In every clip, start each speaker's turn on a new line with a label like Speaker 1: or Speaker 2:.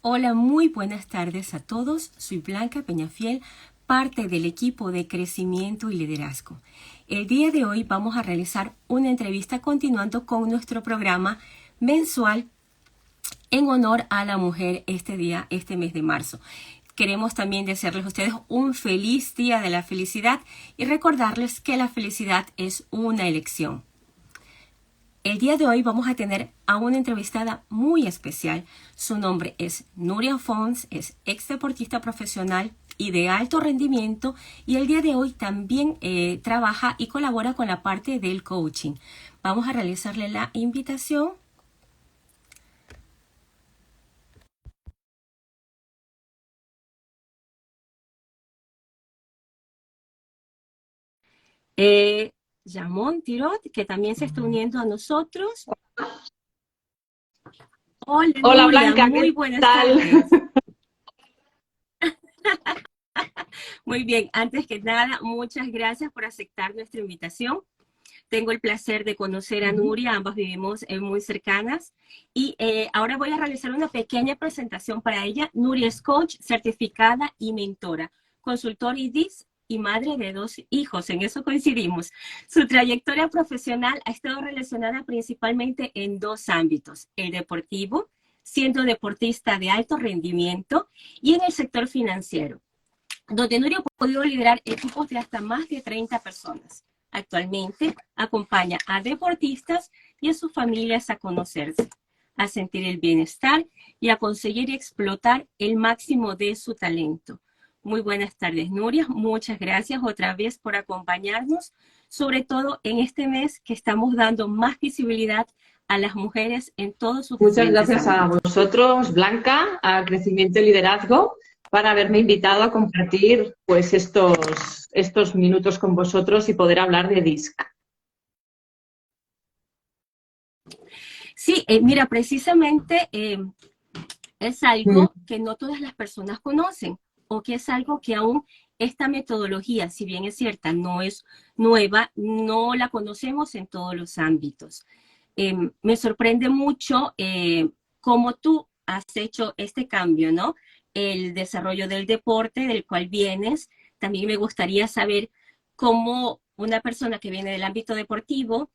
Speaker 1: Hola, muy buenas tardes a todos. Soy Blanca Peñafiel, parte del equipo de crecimiento y liderazgo. El día de hoy vamos a realizar una entrevista continuando con nuestro programa mensual en honor a la mujer este mes de marzo. Queremos también desearles a ustedes un feliz día de la felicidad y recordarles que la felicidad es una elección. El día de hoy vamos a tener a una entrevistada muy especial. Su nombre es Nuria Fons, es ex deportista profesional y de alto rendimiento, y el día de hoy también trabaja y colabora con la parte del coaching. Vamos a realizarle la invitación. Jamón Tirot, que también se está uniendo a nosotros. Hola,
Speaker 2: Hola
Speaker 1: Nuria,
Speaker 2: Blanca,
Speaker 1: muy
Speaker 2: ¿qué
Speaker 1: buenas
Speaker 2: tal?
Speaker 1: tardes. Muy bien, antes que nada, muchas gracias por aceptar nuestra invitación. Tengo el placer de conocer a Nuria, ambas vivimos muy cercanas, y ahora voy a realizar una pequeña presentación para ella. Nuria es coach, certificada y mentora, consultor IDIS y madre de 2 hijos, en eso coincidimos. Su trayectoria profesional ha estado relacionada principalmente en 2 ámbitos: el deportivo, siendo deportista de alto rendimiento, y en el sector financiero, donde Nuria ha podido liderar equipos de hasta más de 30 personas. Actualmente acompaña a deportistas y a sus familias a conocerse, a sentir el bienestar y a conseguir explotar el máximo de su talento. Muy buenas tardes, Nuria. Muchas gracias otra vez por acompañarnos, sobre todo en este mes que estamos dando más visibilidad a las mujeres en todos sus
Speaker 2: Muchas
Speaker 1: diferentes
Speaker 2: gracias a
Speaker 1: ámbitos.
Speaker 2: vosotros, Blanca, a Crecimiento y Liderazgo, para haberme invitado a compartir pues estos minutos con vosotros y poder hablar de DISC.
Speaker 1: Sí, mira, precisamente es algo que no todas las personas conocen, o que es algo que aún esta metodología, si bien es cierta, no es nueva, no la conocemos en todos los ámbitos. Me sorprende mucho cómo tú has hecho este cambio, ¿no? El desarrollo del deporte del cual vienes. También me gustaría saber cómo una persona que viene del ámbito deportivo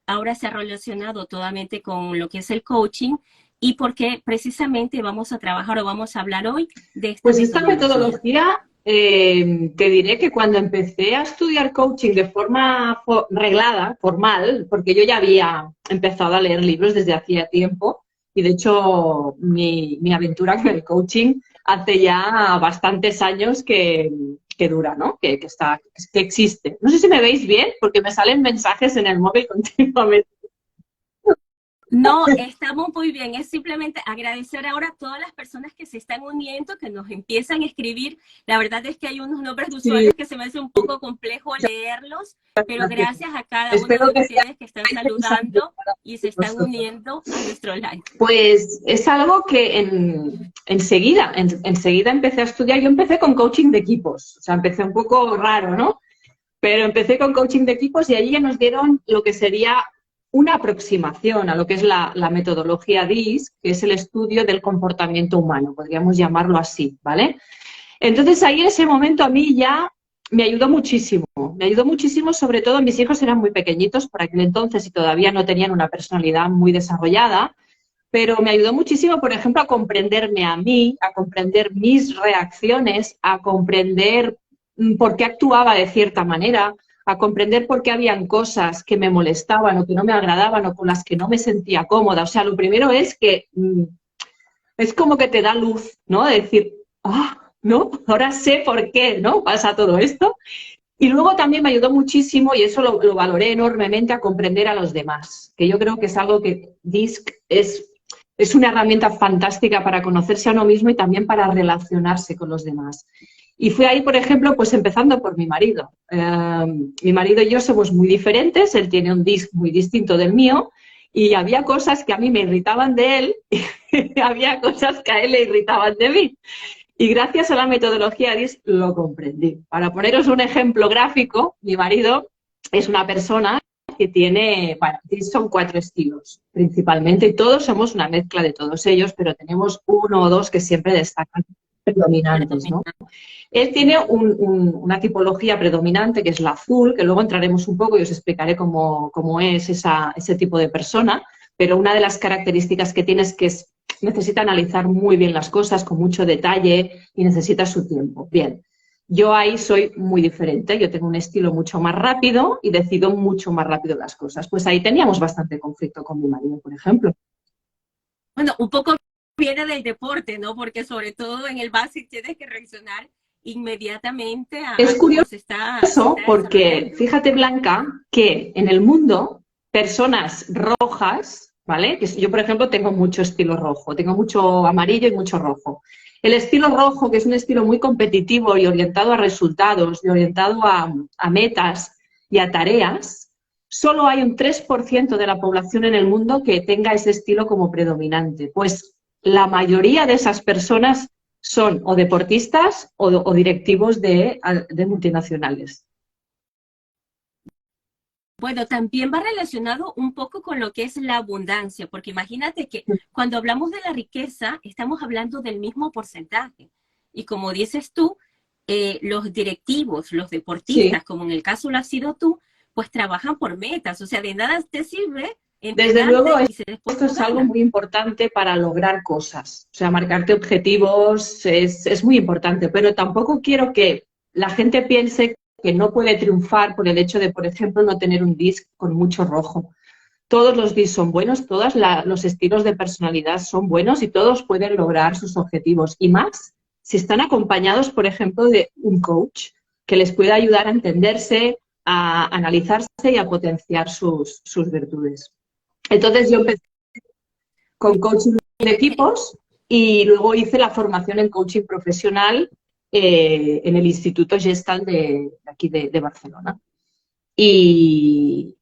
Speaker 1: ahora se ha relacionado totalmente con lo que es el coaching, y por qué precisamente vamos a trabajar o vamos a hablar hoy de esta
Speaker 2: Pues esta
Speaker 1: metodología.
Speaker 2: metodología, te diré que cuando empecé a estudiar coaching de forma reglada, formal, porque yo ya había empezado a leer libros desde hacía tiempo, y de hecho mi aventura con el coaching hace ya bastantes años que dura, ¿no? Que existe. No sé si me veis bien, porque me salen mensajes en el móvil continuamente.
Speaker 1: No, estamos muy bien. Es simplemente agradecer ahora a todas las personas que se están uniendo, que nos empiezan a escribir. La verdad es que hay unos nombres de
Speaker 2: Sí,
Speaker 1: usuarios que se me hace un poco complejo leerlos, pero
Speaker 2: gracias.
Speaker 1: gracias a cada uno
Speaker 2: Espero
Speaker 1: de
Speaker 2: que sea
Speaker 1: ustedes que están
Speaker 2: interesante
Speaker 1: saludando
Speaker 2: para
Speaker 1: y se están
Speaker 2: vosotros.
Speaker 1: uniendo a nuestro live.
Speaker 2: Pues es algo que enseguida empecé a estudiar. Yo empecé con coaching de equipos, o sea, empecé un poco raro, ¿no? Pero empecé con coaching de equipos y allí ya nos dieron lo que sería una aproximación a lo que es la metodología DISC, que es el estudio del comportamiento humano, podríamos llamarlo así, ¿vale? Entonces ahí en ese momento a mí ya me ayudó muchísimo, sobre todo mis hijos eran muy pequeñitos por aquel entonces y todavía no tenían una personalidad muy desarrollada, pero me ayudó muchísimo, por ejemplo, a comprenderme a mí, a comprender mis reacciones, a comprender por qué actuaba de cierta manera, a comprender por qué habían cosas que me molestaban o que no me agradaban o con las que no me sentía cómoda. O sea, lo primero es que es como que te da luz, ¿no? De decir, ah, ¿no? Ahora sé por qué, ¿no? Pasa todo esto. Y luego también me ayudó muchísimo, y eso lo valoré enormemente, a comprender a los demás, que yo creo que es algo que DISC es una herramienta fantástica para conocerse a uno mismo y también para relacionarse con los demás. Y fue ahí, por ejemplo, pues empezando por mi marido. Mi marido y yo somos muy diferentes, él tiene un DISC muy distinto del mío, y había cosas que a mí me irritaban de él y había cosas que a él le irritaban de mí. Y gracias a la metodología DISC lo comprendí. Para poneros un ejemplo gráfico, mi marido es una persona que tiene, bueno, son 4 estilos principalmente, y todos somos una mezcla de todos ellos, pero tenemos uno o dos que siempre destacan predominantes, ¿no? Él tiene una tipología predominante, que es la azul, que luego entraremos un poco y os explicaré cómo es ese tipo de persona, pero una de las características que tiene es que necesita analizar muy bien las cosas, con mucho detalle, y necesita su tiempo. Bien, yo ahí soy muy diferente, yo tengo un estilo mucho más rápido y decido mucho más rápido las cosas. Pues ahí teníamos bastante conflicto con mi marido, por ejemplo.
Speaker 1: Bueno, un poco viene del deporte, ¿no? Porque sobre todo en el básquet tienes que reaccionar inmediatamente
Speaker 2: Es
Speaker 1: a cómo
Speaker 2: curioso
Speaker 1: se está
Speaker 2: porque,
Speaker 1: desarrollando.
Speaker 2: fíjate, Blanca, que en el mundo, personas rojas, ¿vale? Que yo, por ejemplo, tengo mucho estilo rojo, tengo mucho amarillo y mucho rojo. El estilo rojo, que es un estilo muy competitivo y orientado a resultados, y orientado a metas y a tareas, solo hay un 3% de la población en el mundo que tenga ese estilo como predominante. Pues la mayoría de esas personas son o deportistas o directivos de multinacionales.
Speaker 1: Bueno, también va relacionado un poco con lo que es la abundancia, porque imagínate que cuando hablamos de la riqueza, estamos hablando del mismo porcentaje. Y como dices tú, los directivos, los
Speaker 2: Sí,
Speaker 1: deportistas, como en el caso lo has sido tú, pues trabajan por metas. O sea, de nada te sirve
Speaker 2: desde luego
Speaker 1: entrenarte y si después
Speaker 2: esto
Speaker 1: no
Speaker 2: es algo
Speaker 1: ganas.
Speaker 2: muy importante para lograr cosas. O sea, marcarte objetivos es muy importante, pero tampoco quiero que la gente piense que no puede triunfar por el hecho de, por ejemplo, no tener un disc con mucho rojo. Todos los discs son buenos, todos los estilos de personalidad son buenos y todos pueden lograr sus objetivos. Y más si están acompañados, por ejemplo, de un coach que les pueda ayudar a entenderse, a analizarse y a potenciar sus virtudes. Entonces yo empecé con coaching de
Speaker 1: Mire,
Speaker 2: equipos y luego hice la formación en coaching profesional en el Instituto Gestal de aquí de Barcelona. ¿Y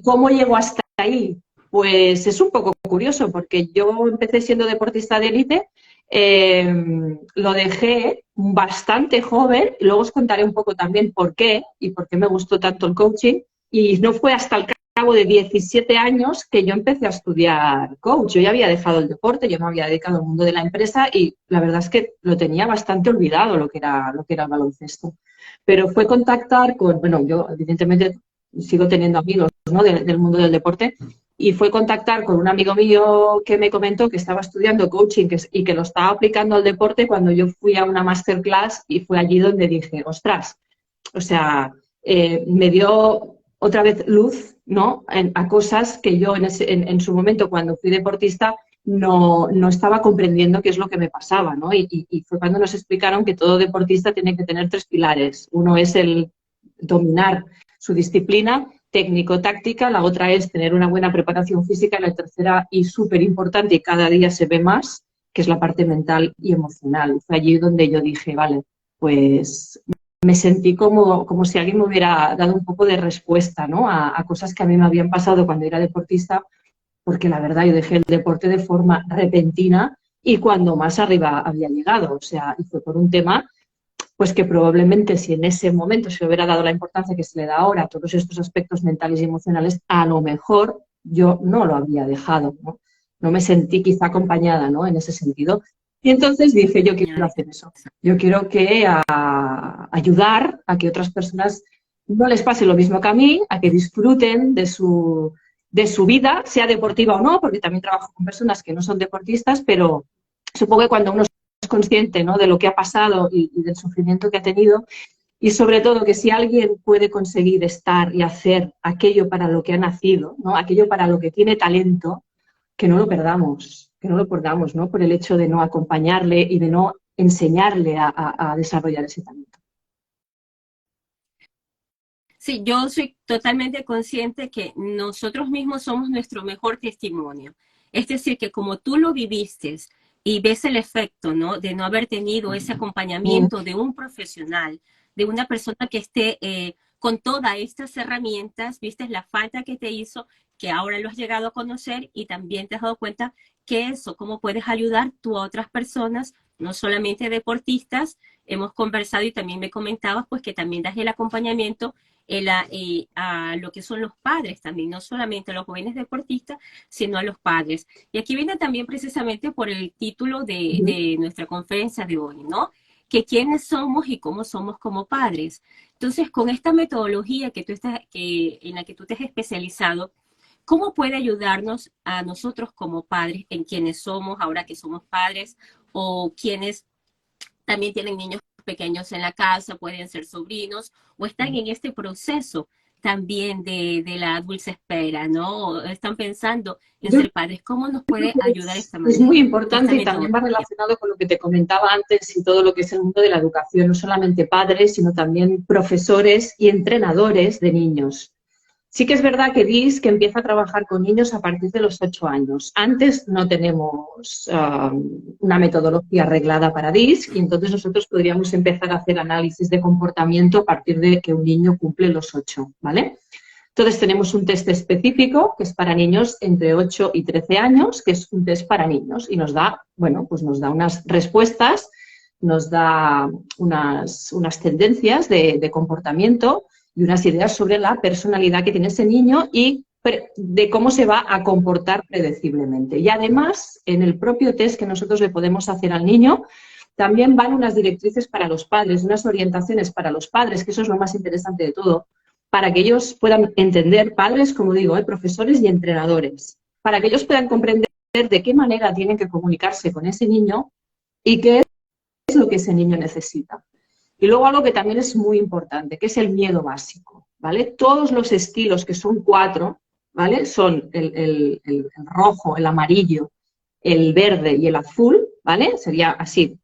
Speaker 2: cómo llego hasta ahí? Pues es un poco curioso porque yo empecé siendo deportista de élite, lo dejé bastante joven, y luego os contaré un poco también por qué y por qué me gustó tanto el coaching. Y no fue hasta el cabo de 17 años que yo empecé a estudiar coach. Yo ya había dejado el deporte, yo me había dedicado al mundo de la empresa y la verdad es que lo tenía bastante olvidado lo que era el baloncesto. Pero fue contactar con, bueno, yo evidentemente sigo teniendo amigos, ¿no?, del mundo del deporte, y fue contactar con un amigo mío que me comentó que estaba estudiando coaching y que lo estaba aplicando al deporte cuando yo fui a una masterclass y fue allí donde dije, ostras, o sea, me dio otra vez luz, ¿no?, a cosas que yo en su momento, cuando fui deportista, no estaba comprendiendo qué es lo que me pasaba, ¿no? Y fue cuando nos explicaron que todo deportista tiene que tener 3 pilares. Uno es el dominar su disciplina técnico-táctica, la otra es tener una buena preparación física, y la tercera, y súper importante, y cada día se ve más, que es la parte mental y emocional. Fue allí donde yo dije, vale, pues me sentí como si alguien me hubiera dado un poco de respuesta, ¿no?, a cosas que a mí me habían pasado cuando era deportista, porque la verdad yo dejé el deporte de forma repentina y cuando más arriba había llegado. O sea, y fue por un tema pues que probablemente si en ese momento se hubiera dado la importancia que se le da ahora a todos estos aspectos mentales y emocionales, a lo mejor yo no lo habría dejado, ¿no? No me sentí quizá acompañada, ¿no?, en ese sentido. Y entonces dije, yo quiero hacer eso. Yo quiero ayudar a que otras personas no les pase lo mismo que a mí, a que disfruten de su vida, sea deportiva o no, porque también trabajo con personas que no son deportistas, pero supongo que cuando uno es consciente, ¿no?, de lo que ha pasado y del sufrimiento que ha tenido, y sobre todo que si alguien puede conseguir estar y hacer aquello para lo que ha nacido, ¿no?, aquello para lo que tiene talento, que no lo perdamos, ¿no?, por el hecho de no acompañarle y de no enseñarle a desarrollar ese talento.
Speaker 1: Sí, yo soy totalmente consciente que nosotros mismos somos nuestro mejor testimonio. Es decir, que como tú lo viviste y ves el efecto, ¿no?, de no haber tenido ese
Speaker 2: Mm.
Speaker 1: acompañamiento de un profesional, de una persona que esté con todas estas herramientas, viste la falta que te hizo, que ahora lo has llegado a conocer y también te has dado cuenta que eso, cómo puedes ayudar tú a otras personas, no solamente deportistas. Hemos conversado y también me comentabas pues que también das el acompañamiento a lo que son los padres también, no solamente a los jóvenes deportistas, sino a los padres. Y aquí viene también precisamente por el título de nuestra conferencia de hoy, ¿no? Que quiénes somos y cómo somos como padres. Entonces, con esta metodología en la que tú te has especializado, ¿cómo puede ayudarnos a nosotros como padres en quienes somos ahora que somos padres o quienes también tienen niños pequeños en la casa, pueden ser sobrinos o están en este proceso también de la dulce espera, ¿no? O están pensando en
Speaker 2: Yo
Speaker 1: ser padres. ¿Cómo nos puede ayudar esta
Speaker 2: es muy
Speaker 1: manera, esta
Speaker 2: importante y también va
Speaker 1: metodología?
Speaker 2: relacionado con lo que te comentaba antes y todo lo que es el mundo de la educación, no solamente padres, sino también profesores y entrenadores de niños. Sí que es verdad que DIS que empieza a trabajar con niños a partir de los 8 años. Antes no tenemos una metodología arreglada para DIS y entonces nosotros podríamos empezar a hacer análisis de comportamiento a partir de que un niño cumple los 8, ¿vale? Entonces tenemos un test específico que es para niños entre 8 y 13 años, que es un test para niños y nos da, bueno, pues nos da unas respuestas, nos da unas tendencias de comportamiento y unas ideas sobre la personalidad que tiene ese niño y de cómo se va a comportar predeciblemente. Y además, en el propio test que nosotros le podemos hacer al niño, también van unas directrices para los padres, unas orientaciones para los padres, que eso es lo más interesante de todo, para que ellos puedan entender, padres, como digo, profesores y entrenadores, para que ellos puedan comprender de qué manera tienen que comunicarse con ese niño y qué es lo que ese niño necesita. Y luego algo que también es muy importante, que es el miedo básico, ¿vale? Todos los estilos, que son 4, ¿vale? Son el rojo, el amarillo, el verde y el azul, ¿vale? Sería así,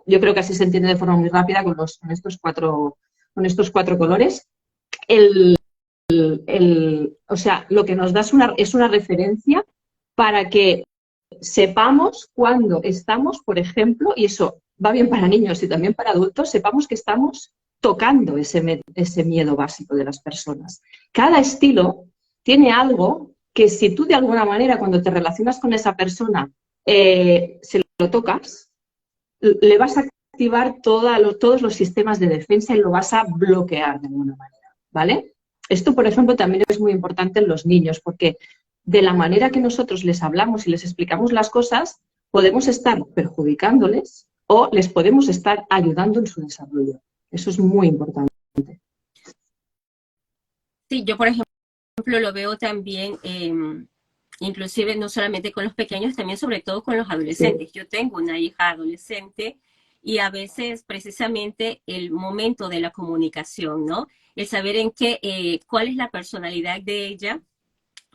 Speaker 2: yo creo que así se entiende de forma muy rápida con estos cuatro colores. O sea, lo que nos da es una referencia para que sepamos cuándo estamos, por ejemplo, y eso va bien para niños y también para adultos, sepamos que estamos tocando ese miedo básico de las personas. Cada estilo tiene algo que si tú de alguna manera cuando te relacionas con esa persona se lo tocas, le vas a activar todos los sistemas de defensa y lo vas a bloquear de alguna manera, ¿vale? Esto, por ejemplo, también es muy importante en los niños, porque de la manera que nosotros les hablamos y les explicamos las cosas, podemos estar perjudicándoles o les podemos estar ayudando en su desarrollo. Eso es muy importante.
Speaker 1: Sí, yo por ejemplo lo veo también, inclusive no solamente con los pequeños, también sobre todo con los
Speaker 2: Sí.
Speaker 1: adolescentes. Yo tengo una hija adolescente y a veces precisamente el momento de la comunicación, ¿no? El saber cuál es la personalidad de ella,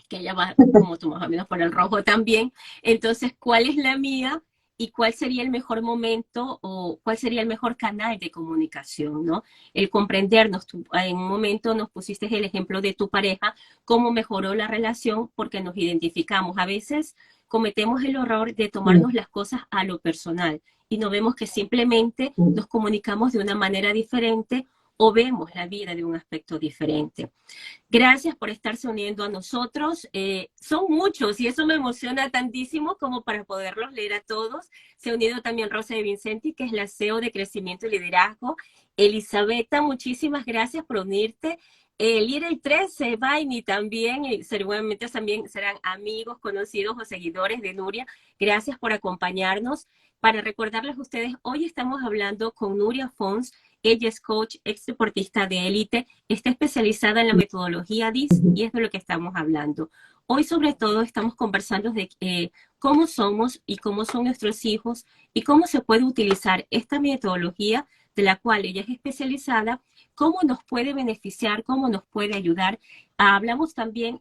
Speaker 1: que ella va como tú más o menos por el rojo también. Entonces, ¿cuál es la mía? Y cuál sería el mejor momento o cuál sería el mejor canal de comunicación, ¿no? El comprendernos. Tú, en un momento nos pusiste el ejemplo de tu pareja, cómo mejoró la relación porque nos identificamos. A veces cometemos el error de tomarnos las cosas a lo personal y no vemos que simplemente nos comunicamos de una manera diferente o vemos la vida de un aspecto diferente. Gracias por estarse uniendo a nosotros. Son muchos y eso me emociona tantísimo como para poderlos leer a todos. Se ha unido también Rosa de Vincenti, que es la CEO de Crecimiento y Liderazgo. Elisabetta, muchísimas gracias por unirte. Lira y 13, Vaini también, y seguramente también serán amigos, conocidos o seguidores de Nuria. Gracias por acompañarnos. Para recordarles a ustedes, hoy estamos hablando con Nuria Fons. Ella es coach, ex deportista de élite, está especializada en la metodología DIS y es de lo que estamos hablando. Hoy sobre todo estamos conversando de cómo somos y cómo son nuestros hijos y cómo se puede utilizar esta metodología de la cual ella es especializada, cómo nos puede beneficiar, cómo nos puede ayudar. Hablamos también,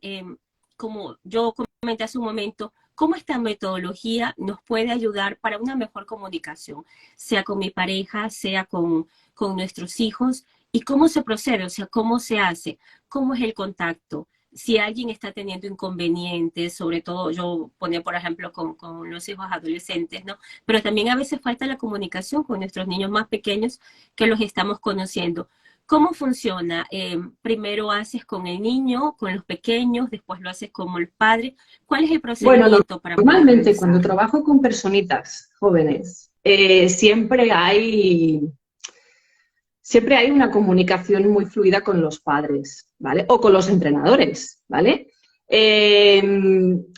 Speaker 1: como yo comenté hace un momento, cómo esta metodología nos puede ayudar para una mejor comunicación, sea con mi pareja, sea con nuestros hijos y cómo se procede, o sea, cómo se hace, cómo es el contacto. Si alguien está teniendo inconvenientes, sobre todo yo ponía, por ejemplo, con los hijos adolescentes, ¿no? Pero también a veces falta la comunicación con nuestros niños más pequeños que los estamos conociendo. ¿Cómo funciona? Primero haces con el niño, con los pequeños, después lo haces como el padre. ¿Cuál es el
Speaker 2: Bueno,
Speaker 1: procedimiento para poder
Speaker 2: normalmente cuando
Speaker 1: realizarlo?
Speaker 2: trabajo con personitas jóvenes, siempre hay siempre hay una comunicación muy fluida con los padres, ¿vale? O con los entrenadores, ¿vale?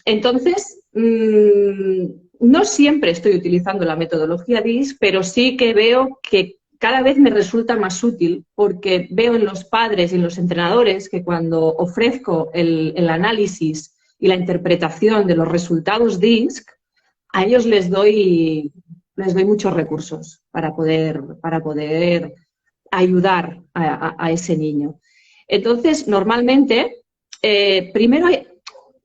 Speaker 2: Entonces, no siempre estoy utilizando la metodología DISC, pero sí que veo que cada vez me resulta más útil porque veo en los padres y en los entrenadores que cuando ofrezco el análisis y la interpretación de los resultados DISC, a ellos les doy muchos recursos para poder ayudar a ese niño. Entonces, normalmente, primero,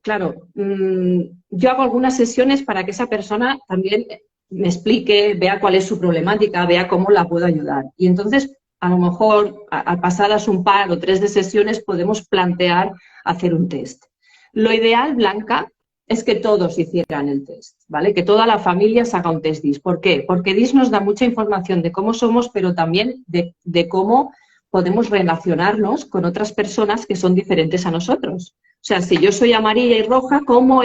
Speaker 2: claro, yo hago algunas sesiones para que esa persona también me explique, vea cuál es su problemática, vea cómo la puedo ayudar. Y entonces, a lo mejor, pasadas un par o tres de sesiones, podemos plantear hacer un test. Lo ideal, Blanca, es que todos hicieran el test, ¿vale? Que toda la familia se haga un test DISC. ¿Por qué? Porque DISC nos da mucha información de cómo somos, pero también de cómo podemos relacionarnos con otras personas que son diferentes a nosotros. O sea, si yo soy amarilla y roja, ¿cómo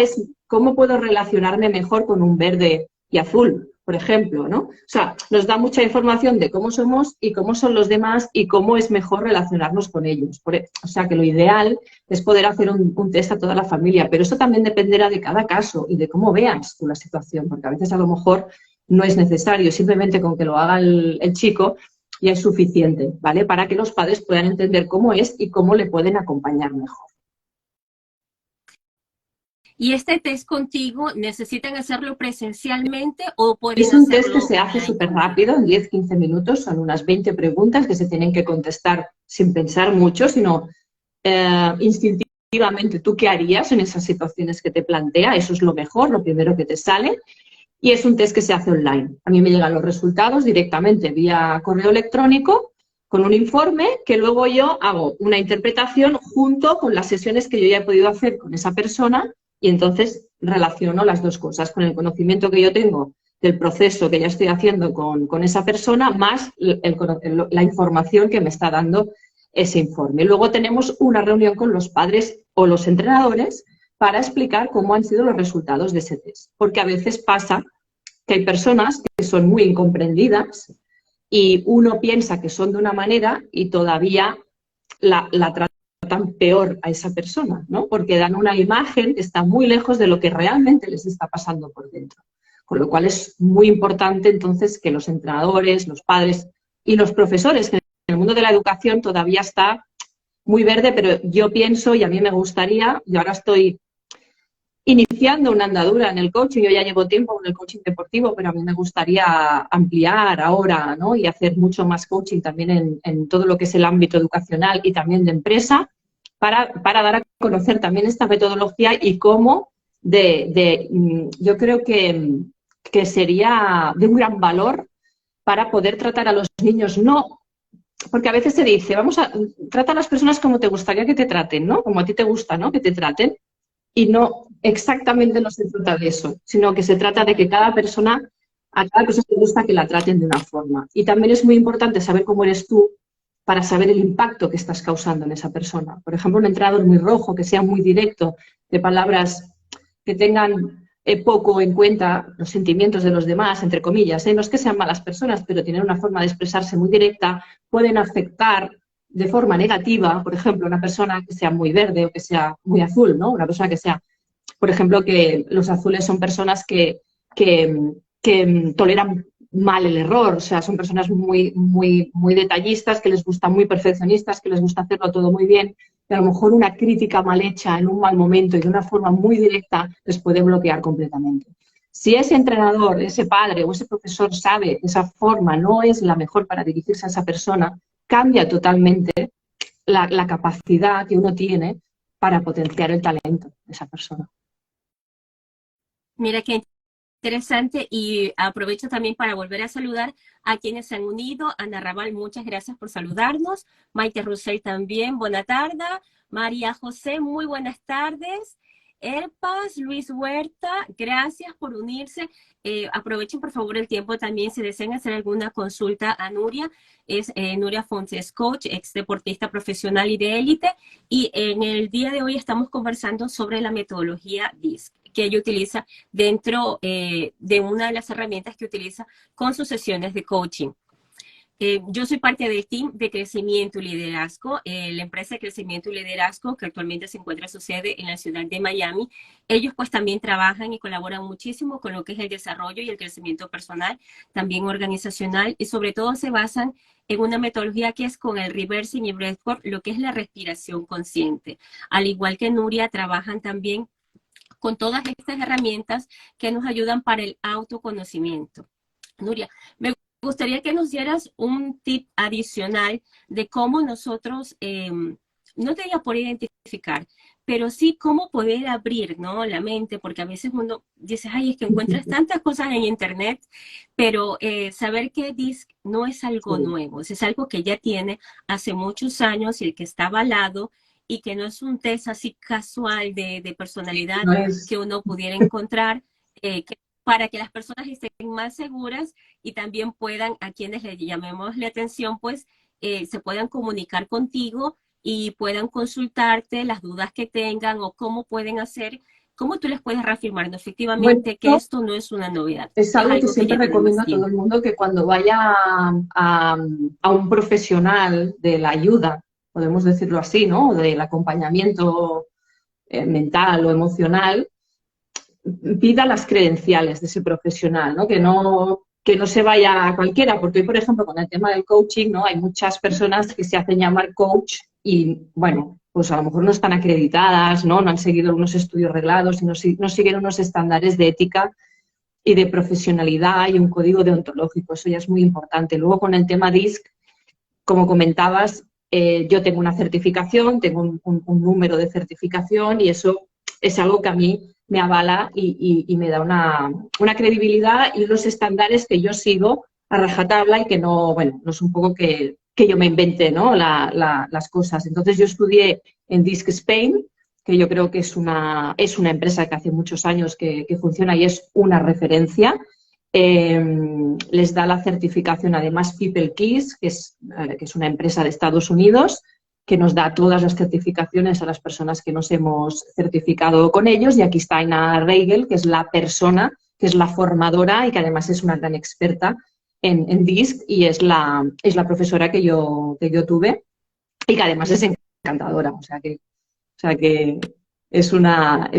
Speaker 2: puedo relacionarme mejor con un verde y azul, por ejemplo, ¿no? O sea, nos da mucha información de cómo somos y cómo son los demás y cómo es mejor relacionarnos con ellos. O sea, que lo ideal es poder hacer un test a toda la familia, pero eso también dependerá de cada caso y de cómo veas tú la situación, porque a veces a lo mejor no es necesario, simplemente con que lo haga el chico ya es suficiente, ¿vale? Para que los padres puedan entender cómo es y cómo le pueden acompañar mejor.
Speaker 1: ¿Y este test contigo necesitan hacerlo presencialmente o pueden
Speaker 2: hacerlo? Es un
Speaker 1: hacerlo
Speaker 2: test que se hace súper rápido, en 10-15 minutos, son unas 20 preguntas que se tienen que contestar sin pensar mucho, sino instintivamente tú qué harías en esas situaciones que te plantea, eso es lo mejor, lo primero que te sale. Y es un test que se hace online. A mí me llegan los resultados directamente vía correo electrónico con un informe que luego yo hago una interpretación junto con las sesiones que yo ya he podido hacer con esa persona y entonces relaciono las dos cosas con el conocimiento que yo tengo del proceso que ya estoy haciendo con esa persona más la información que me está dando ese informe. Luego tenemos una reunión con los padres o los entrenadores para explicar cómo han sido los resultados de ese test. Porque a veces pasa que hay personas que son muy incomprendidas y uno piensa que son de una manera y todavía la tratan peor a esa persona, ¿no? Porque dan una imagen que está muy lejos de lo que realmente les está pasando por dentro. Con lo cual es muy importante entonces que los entrenadores, los padres y los profesores, que en el mundo de la educación todavía está muy verde, pero yo pienso y a mí me gustaría, yo ahora estoy iniciando una andadura en el coaching, yo ya llevo tiempo en el coaching deportivo, pero a mí me gustaría ampliar ahora, ¿no? Y hacer mucho más coaching también en todo lo que es el ámbito educacional y también de empresa, para dar a conocer también esta metodología y cómo yo creo que sería de un gran valor para poder tratar a los niños, no, porque a veces se dice, trata a las personas como te gustaría que te traten, ¿no? Como a ti te gusta, ¿no? Que te traten. Y no, exactamente no se trata de eso, sino que se trata de que a cada persona le gusta que la traten de una forma. Y también es muy importante saber cómo eres tú para saber el impacto que estás causando en esa persona. Por ejemplo, un entrenador muy rojo, que sea muy directo, de palabras que tengan poco en cuenta los sentimientos de los demás, entre comillas, no es que sean malas personas, pero tienen una forma de expresarse muy directa, pueden afectar de forma negativa, por ejemplo, una persona que sea muy verde o que sea muy azul, ¿no? Una persona que sea, por ejemplo, que los azules son personas que toleran mal el error, o sea, son personas muy detallistas, que les gusta muy perfeccionistas, que les gusta hacerlo todo muy bien, y a lo mejor una crítica mal hecha en un mal momento y de una forma muy directa les puede bloquear completamente. Si ese entrenador, ese padre o ese profesor sabe que esa forma no es la mejor para dirigirse a esa persona, cambia totalmente la capacidad que uno tiene para potenciar el talento de esa persona.
Speaker 1: Mira qué interesante, y aprovecho también para volver a saludar a quienes se han unido. Ana Raval, muchas gracias por saludarnos. Maite Russell también, buena tarde. María José, muy buenas tardes. Erpas, Luis Huerta, gracias por unirse. Aprovechen por favor el tiempo también si desean hacer alguna consulta a Nuria. Es Nuria Fontes, coach, ex deportista profesional y de élite. Y en el día de hoy estamos conversando sobre la metodología DISC que ella utiliza dentro de una de las herramientas que utiliza con sus sesiones de coaching. Yo soy parte del team de crecimiento y liderazgo, la empresa de crecimiento y liderazgo que actualmente se encuentra su sede en la ciudad de Miami. Ellos pues también trabajan y colaboran muchísimo con lo que es el desarrollo y el crecimiento personal, también organizacional, y sobre todo se basan en una metodología que es con el reversing y breathwork, lo que es la respiración consciente. Al igual que Nuria, trabajan también con todas estas herramientas que nos ayudan para el autoconocimiento. Nuria, me gustaría que nos dieras un tip adicional de cómo nosotros, no te diga por identificar, pero sí cómo poder abrir, ¿no?, la mente, porque a veces uno dice, ay, es que encuentras tantas cosas en internet, pero saber que DISC no es algo
Speaker 2: Sí.
Speaker 1: nuevo, es algo que ya tiene hace muchos años y que está avalado y que no es un test así casual de personalidad
Speaker 2: No es,
Speaker 1: que uno pudiera encontrar, que para que las personas estén más seguras y también puedan, a quienes le llamemos la atención, pues se puedan comunicar contigo y puedan consultarte las dudas que tengan o cómo pueden hacer, cómo tú les puedes reafirmar, ¿no?,
Speaker 2: bueno,
Speaker 1: efectivamente que esto no es una novedad,
Speaker 2: es
Speaker 1: es
Speaker 2: algo que
Speaker 1: algo que
Speaker 2: siempre
Speaker 1: ya tiene
Speaker 2: recomiendo
Speaker 1: más
Speaker 2: a todo el
Speaker 1: tiempo.
Speaker 2: mundo que cuando vaya a un profesional de la ayuda, podemos decirlo así, ¿no? O del acompañamiento mental o emocional, pida las credenciales de ese profesional, ¿no? Que no se vaya a cualquiera, porque hoy, por ejemplo, con el tema del coaching, ¿no? Hay muchas personas que se hacen llamar coach y, bueno, pues a lo mejor no están acreditadas, ¿no? No han seguido unos estudios reglados y no siguen unos estándares de ética y de profesionalidad y un código deontológico. Eso ya es muy importante. Luego, con el tema DISC, como comentabas, yo tengo una certificación, tengo un número de certificación y eso es algo que a mí me avala y me da una credibilidad y unos estándares que yo sigo a rajatabla y que no, bueno, no es un poco que yo me inventé, ¿no?, las cosas. Entonces yo estudié en DISC Spain, que yo creo que es una empresa que hace muchos años que funciona y es una referencia. Les da la certificación además People Keys, que es una empresa de Estados Unidos, que nos da todas las certificaciones a las personas que nos hemos certificado con ellos. Y aquí está Aina Reigel, que es la persona, que es la formadora y que además es una gran experta en DISC y es la profesora que yo tuve y que además es encantadora. O sea que es una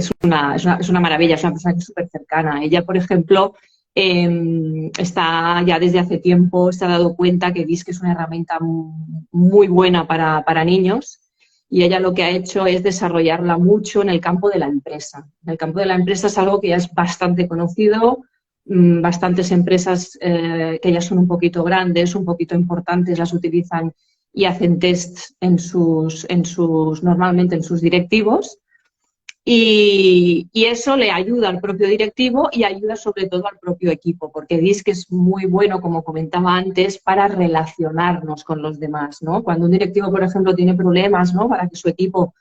Speaker 2: maravilla, es una persona que es súper cercana. Ella, por ejemplo, está ya desde hace tiempo, se ha dado cuenta que DISC es una herramienta muy buena para niños y ella lo que ha hecho es desarrollarla mucho en el campo de la empresa. En el campo de la empresa es algo que ya es bastante conocido, bastantes empresas que ya son un poquito grandes, un poquito importantes, las utilizan y hacen tests normalmente en sus directivos. Y eso le ayuda al propio directivo y ayuda sobre todo al propio equipo, porque DISC es muy bueno, como comentaba antes, para relacionarnos con los demás, ¿no? Cuando un directivo, por ejemplo, tiene problemas, ¿no?, para que su equipo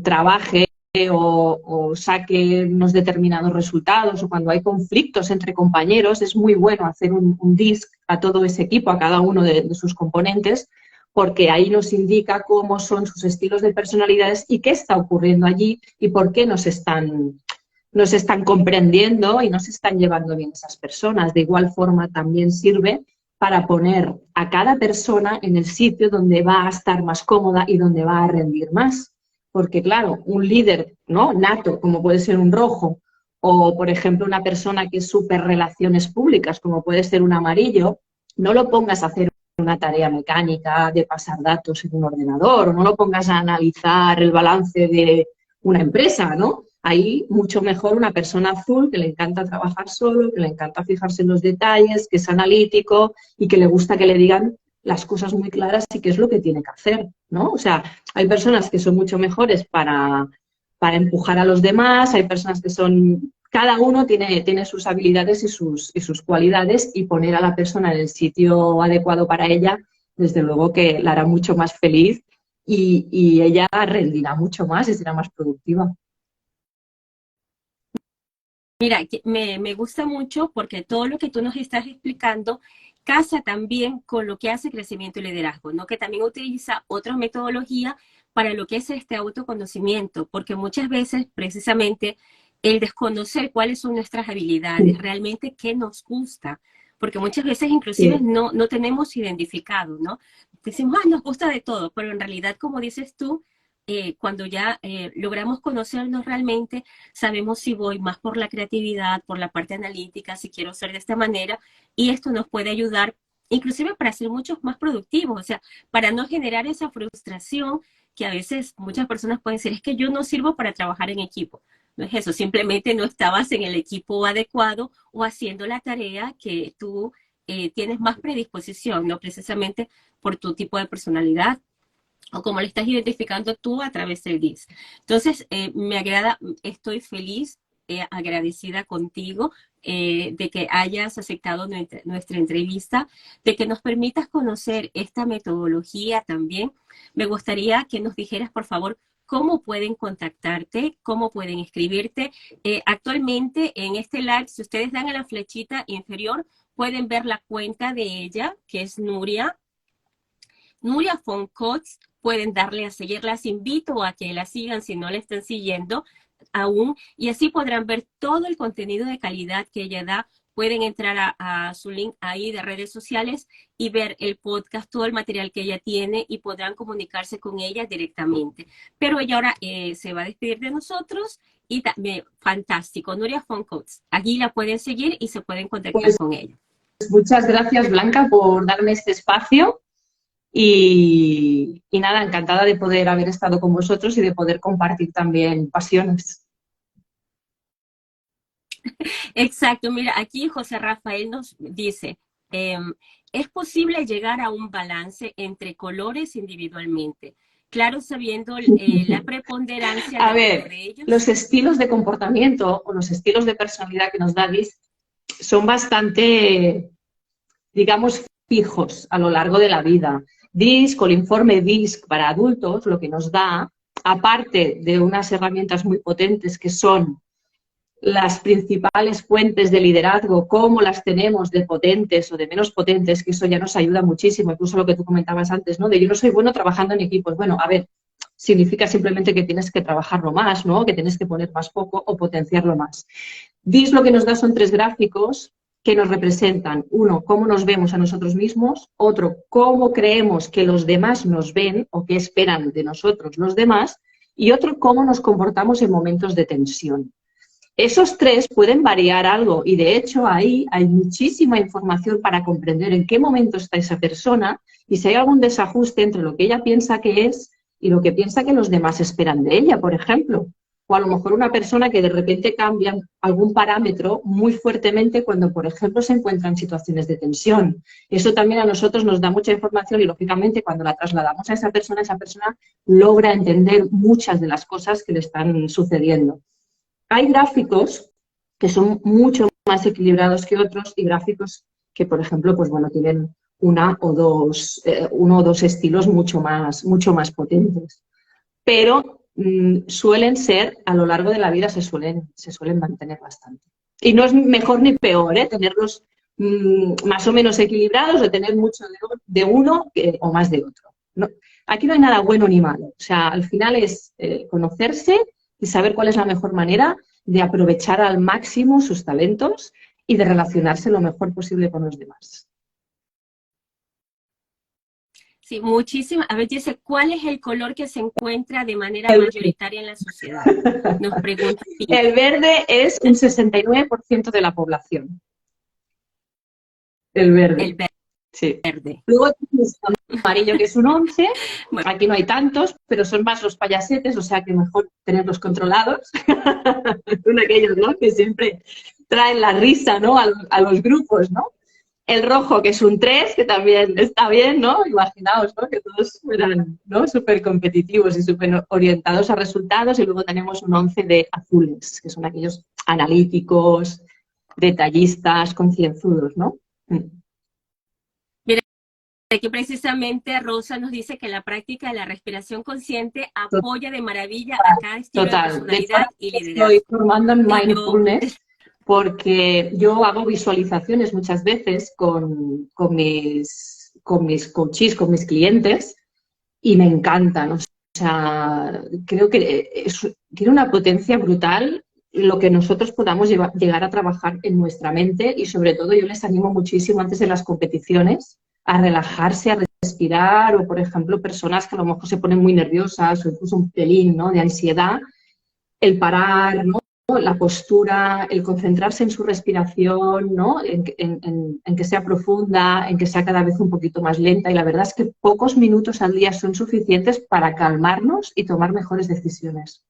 Speaker 2: trabaje o saque unos determinados resultados, o cuando hay conflictos entre compañeros, es muy bueno hacer un DISC a todo ese equipo, a cada uno de sus componentes, porque ahí nos indica cómo son sus estilos de personalidades y qué está ocurriendo allí y por qué nos están comprendiendo y nos están llevando bien esas personas. De igual forma también sirve para poner a cada persona en el sitio donde va a estar más cómoda y donde va a rendir más. Porque claro, un líder, ¿no?, nato, como puede ser un rojo, o por ejemplo una persona que es súper relaciones públicas, como puede ser un amarillo, no lo pongas a hacer una tarea mecánica de pasar datos en un ordenador, o no lo pongas a analizar el balance de una empresa, ¿no? Ahí mucho mejor una persona azul que le encanta trabajar solo, que le encanta fijarse en los detalles, que es analítico y que le gusta que le digan las cosas muy claras y qué es lo que tiene que hacer, ¿no? O sea, hay personas que son mucho mejores para empujar a los demás, hay personas que son... Cada uno tiene sus habilidades y sus cualidades, y poner a la persona en el sitio adecuado para ella, desde luego que la hará mucho más feliz y ella rendirá mucho más y será más productiva.
Speaker 1: Mira, me gusta mucho porque todo lo que tú nos estás explicando casa también con lo que hace crecimiento y liderazgo, ¿no? Que también utiliza otra metodología para lo que es este autoconocimiento, porque muchas veces precisamente el desconocer cuáles son nuestras habilidades, realmente qué nos gusta, porque muchas veces inclusive
Speaker 2: Sí.
Speaker 1: no tenemos identificado, ¿no? Decimos, ah, nos gusta de todo, pero en realidad, como dices tú, cuando ya logramos conocernos realmente, sabemos si voy más por la creatividad, por la parte analítica, si quiero ser de esta manera, y esto nos puede ayudar inclusive para ser muchos más productivos, o sea, para no generar esa frustración que a veces muchas personas pueden decir, es que yo no sirvo para trabajar en equipo. No es eso, simplemente no estabas en el equipo adecuado o haciendo la tarea que tú tienes más predisposición, no precisamente por tu tipo de personalidad o como lo estás identificando tú a través del DIS. Entonces, me agrada, estoy feliz, agradecida contigo de que hayas aceptado nuestra entrevista, de que nos permitas conocer esta metodología también. Me gustaría que nos dijeras, por favor, cómo pueden contactarte, cómo pueden escribirte. Actualmente en este live, si ustedes dan a la flechita inferior, pueden ver la cuenta de ella, que es Nuria von Kotz, pueden darle a seguir, las invito a que la sigan si no la están siguiendo aún, y así podrán ver todo el contenido de calidad que ella da. Pueden entrar a su link ahí de redes sociales y ver el podcast, todo el material que ella tiene y podrán comunicarse con ella directamente. Pero ella ahora se va a despedir de nosotros y también, fantástico, Nuria von Kotz. Allí la pueden seguir y se pueden contactar
Speaker 2: Pues
Speaker 1: con ella.
Speaker 2: muchas gracias, Blanca, por darme este espacio. Y nada, encantada de poder haber estado con vosotros y de poder compartir también pasiones.
Speaker 1: Exacto, mira, aquí José Rafael nos dice, es posible llegar a un balance entre colores individualmente, claro, sabiendo la preponderancia
Speaker 2: A
Speaker 1: de alguno
Speaker 2: ver,
Speaker 1: de ellos.
Speaker 2: los estilos de comportamiento o los estilos de personalidad que nos da DISC son bastante, digamos, fijos a lo largo de la vida. DISC o el informe DISC para adultos lo que nos da, aparte de unas herramientas muy potentes que son las principales fuentes de liderazgo, cómo las tenemos de potentes o de menos potentes, que eso ya nos ayuda muchísimo, incluso lo que tú comentabas antes, ¿no? De yo no soy bueno trabajando en equipos. Bueno, a ver, significa simplemente que tienes que trabajarlo más, ¿no? Que tienes que poner más foco o potenciarlo más. DIS lo que nos da son 3 gráficos que nos representan, uno, cómo nos vemos a nosotros mismos, otro, cómo creemos que los demás nos ven o qué esperan de nosotros los demás, y otro, cómo nos comportamos en momentos de tensión. Esos 3 pueden variar algo y de hecho ahí hay muchísima información para comprender en qué momento está esa persona y si hay algún desajuste entre lo que ella piensa que es y lo que piensa que los demás esperan de ella, por ejemplo. O a lo mejor una persona que de repente cambia algún parámetro muy fuertemente cuando, por ejemplo, se encuentra en situaciones de tensión. Eso también a nosotros nos da mucha información y, lógicamente, cuando la trasladamos a esa persona logra entender muchas de las cosas que le están sucediendo. Hay gráficos que son mucho más equilibrados que otros y gráficos que, por ejemplo, pues bueno, tienen uno o dos estilos mucho más potentes. Pero suelen ser, a lo largo de la vida, se suelen mantener bastante. Y no es mejor ni peor, tenerlos más o menos equilibrados o tener mucho de uno o más de otro. No, aquí no hay nada bueno ni malo. O sea, al final es conocerse y saber cuál es la mejor manera de aprovechar al máximo sus talentos y de relacionarse lo mejor posible con los demás.
Speaker 1: Sí, muchísimo. A ver, dice, ¿cuál es el color que se encuentra de manera mayoritaria en la sociedad? Nos pregunta Pink.
Speaker 2: El verde es un 69% de la población. El verde.
Speaker 1: El
Speaker 2: Sí.
Speaker 1: verde.
Speaker 2: Luego tienes el amarillo, que es un 11.
Speaker 1: Bueno.
Speaker 2: Aquí no hay tantos, pero son más los payasetes, o sea que mejor tenerlos controlados. Son aquellos, ¿no?, que siempre traen la risa, ¿no?, a los grupos, ¿no? El rojo, que es un 3, que también está bien, ¿no? Imaginaos, ¿no?, que todos fueran, ¿no?, súper competitivos y súper orientados a resultados. Y luego tenemos un 11 de azules, que son aquellos analíticos, detallistas, concienzudos, ¿no?
Speaker 1: Aquí precisamente Rosa nos dice que la práctica de la respiración consciente apoya de maravilla a cada estilo de personalidad y liderazgo.
Speaker 2: Estoy formando en mindfulness porque yo hago visualizaciones muchas veces con mis coaches, con mis clientes, y me encantan. O sea, creo que tiene una potencia brutal lo que nosotros podamos llegar a trabajar en nuestra mente y sobre todo yo les animo muchísimo antes de las competiciones a relajarse, a respirar o, por ejemplo, personas que a lo mejor se ponen muy nerviosas o incluso un pelín, ¿no?, de ansiedad, el parar, ¿no?, la postura, el concentrarse en su respiración, ¿no?, en que sea profunda, en que sea cada vez un poquito más lenta y la verdad es que pocos minutos al día son suficientes para calmarnos y tomar mejores decisiones.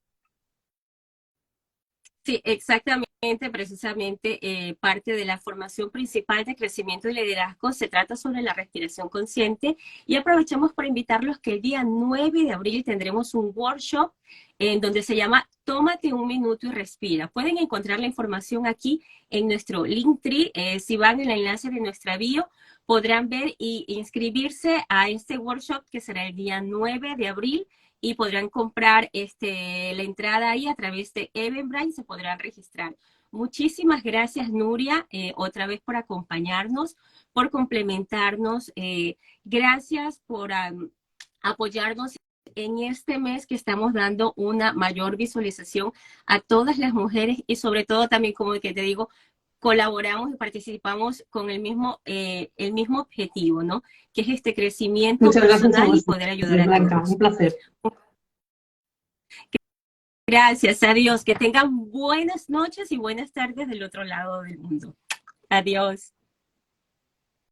Speaker 1: Sí, exactamente, precisamente parte de la formación principal de crecimiento y liderazgo se trata sobre la respiración consciente y aprovechamos para invitarlos que el día 9 de abril tendremos un workshop en donde se llama Tómate un minuto y respira. Pueden encontrar la información aquí en nuestro Linktree. Si van en el enlace de nuestra bio, podrán ver y inscribirse a este workshop que será el día 9 de abril y podrán comprar la entrada ahí a través de Eventbrite, se podrán registrar. Muchísimas gracias, Nuria, otra vez por acompañarnos, por complementarnos. Gracias por apoyarnos en este mes que estamos dando una mayor visualización a todas las mujeres y sobre todo también, como que te digo, colaboramos y participamos con el mismo objetivo, ¿no? Que es este crecimiento
Speaker 2: Muchas gracias a
Speaker 1: personal y
Speaker 2: vosotros,
Speaker 1: poder ayudar a
Speaker 2: Blanca, un
Speaker 1: todos.
Speaker 2: placer.
Speaker 1: Gracias, adiós. Que tengan buenas noches y buenas tardes del otro lado del mundo. Adiós.